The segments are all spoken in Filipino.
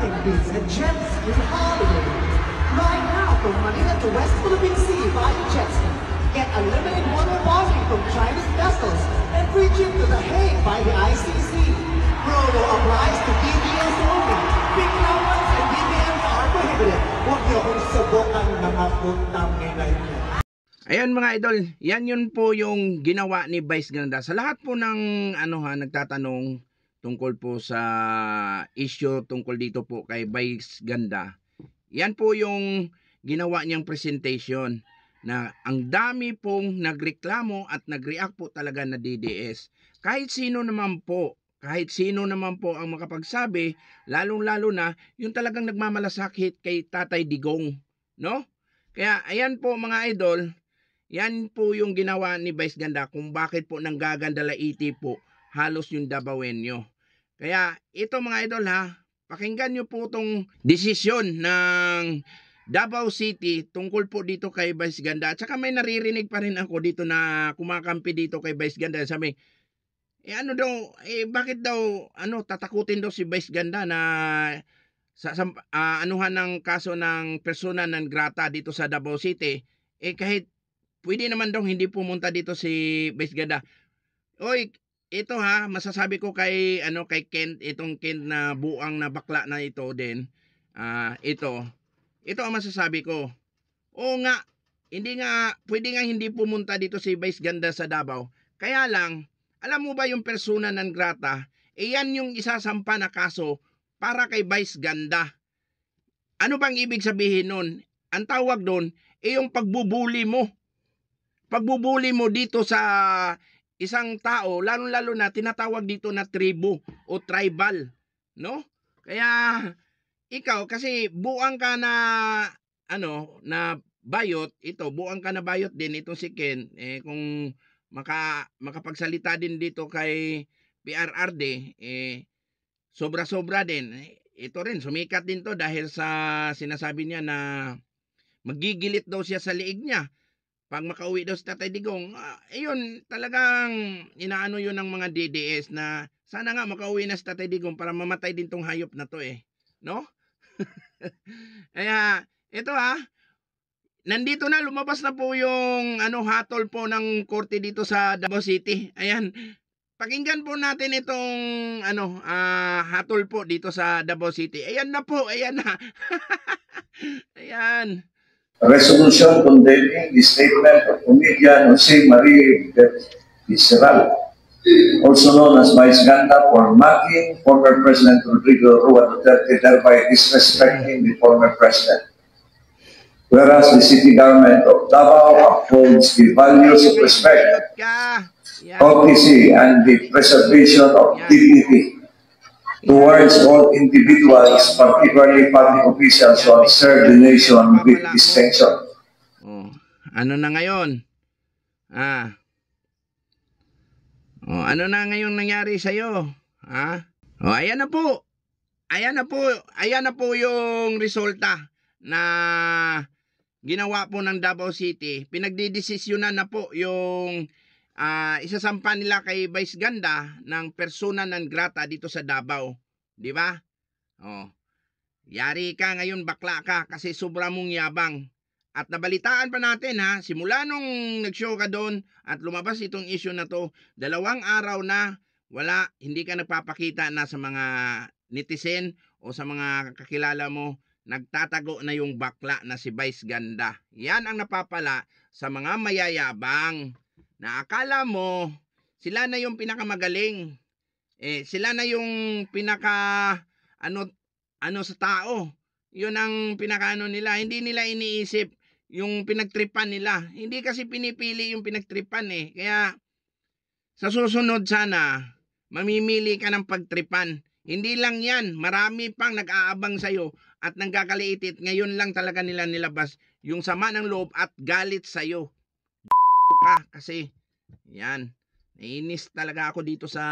nothing beats a jet ski holiday. Right now from Manila to West Philippine Sea via jet ski. Get unlimited water bonding from Chinese vessels and free trip to The Hague by the ICC. Promo applies to DBS only. Big numbers and DBMs are prohibited. Huwag niyo kong subukan mga putang nila niyo. Ayan mga idol, yan yun po yung ginawa ni Vice Ganda. Sa lahat po ng nagtatanong tungkol po sa issue tungkol dito po kay Vice Ganda, yan po yung ginawa niyang presentation na ang dami pong nagreklamo at nagreact po talaga na DDS. Kahit sino naman po ang makapagsabi, lalong-lalo na yung talagang nagmamalasakit kay Tatay Digong, no? Kaya ayan po mga idol, yan po yung ginawa ni Vice Ganda kung bakit po nanggagandalaiti po halos yung Dabawenyo. Kaya ito mga idol ha, pakinggan nyo po itong desisyon ng Davao City tungkol po dito kay Vice Ganda. At saka may naririnig pa rin ako dito na kumakampi dito kay Vice Ganda. Sabi, bakit daw tatakutin daw si Vice Ganda na anuhan ng kaso ng persona non grata dito sa Davao City. Kahit pwede naman daw hindi pumunta dito si Vice Ganda. Oy, ito ha, masasabi ko kay Kent, itong Kent na buang na bakla na ito din. Ito ang masasabi ko. Oo nga, pwede nga hindi pumunta dito si Vice Ganda sa Davao. Kaya lang, alam mo ba yung persona non grata, yan yung isasampa na kaso para kay Vice Ganda. Ano bang ibig sabihin nun? Ang tawag doon, yung pagbubuli mo. Pagbubuli mo dito sa isang tao, lalo-lalo na tinatawag dito na tribu o tribal, no? Kaya ikaw kasi buang ka na na bayot, buang ka na bayot din itong si Ken, kung makapagsalita din dito kay PRRD, sobra-sobra din. Ito rin, sumikat din to dahil sa sinasabi niya na magigilit daw siya sa liig niya pag makauwi daw si Tatay Digong. Ayun, talagang inaano yun ng mga DDS na sana nga makauwi na si Tatay Digong para mamatay din tong hayop na to no? Kaya ito nandito na, lumabas na po yung hatol po ng korte dito sa Davao City. Ayan, pakinggan po natin itong hatol po dito sa Davao City. Ayan na po, ayan na. Ayan. Resolution condemning the statement of comedian Jose Marie Visceral, also known as Vice Ganda, for mocking former President Rodrigo Roa Duterte, thereby disrespecting the former president. Whereas the city government of Davao upholds the values of respect, courtesy, and the preservation of dignity towards all individuals, particularly public officials who have served the nation with distinction. Ano na ngayon? Ano na ngayon nangyari sa'yo? Ayan na po. Ayan na po yung resulta na ginawa po ng Davao City. Pinagdidesisyonan na po yung isasampa nila kay Vice Ganda ng persona non grata dito sa Davao. Di ba? Yari ka ngayon, bakla ka kasi sobra mong yabang. At nabalitaan pa natin simula nung nag-show ka doon at lumabas itong issue na to, 2 araw na hindi ka nagpapakita na sa mga netizen o sa mga kakilala mo, nagtatago na yung bakla na si Vice Ganda. Yan ang napapala sa mga mayayabang na akala mo sila na yung pinakamagaling. Sila na yung pinaka sa tao. Yun ang pinakaano nila. Hindi nila iniisip yung pinagtripan nila. Hindi kasi pinipili yung pinagtripan Kaya sa susunod sana mamimili ka ng pagtripan. Hindi lang yan. Marami pang nag-aabang sa'yo at nanggagaliitit. Ngayon lang talaga nila nilabas yung sama ng loob at galit sa'yo. Kasi yan, nainis talaga ako dito sa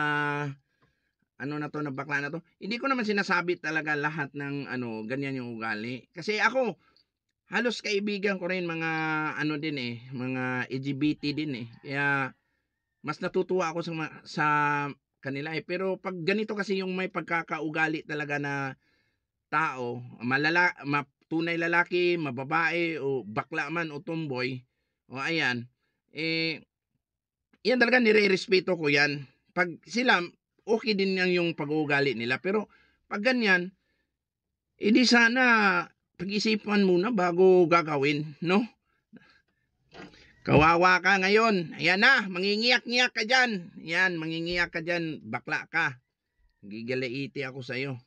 na to, na bakla na to. Hindi ko naman sinasabi talaga lahat ng ganyan yung ugali, kasi ako halos kaibigan ko rin mga din mga LGBT din kaya mas natutuwa ako sa kanila pero pag ganito kasi yung may pagkakaugali talaga na tao, tunay lalaki, mababae, o bakla man o tomboy, o ayan, yan talaga nire-respeto ko yan. Pag sila, okay din yan yung pag-uugali nila. Pero pag ganyan, edi sana pag-isipan muna bago gagawin, no? Kawawa ka ngayon. Ayan na, mangingiyak-ngiyak ka dyan. Yan, mangingiyak ka dyan, bakla ka. Gigalaiti ako sa'yo.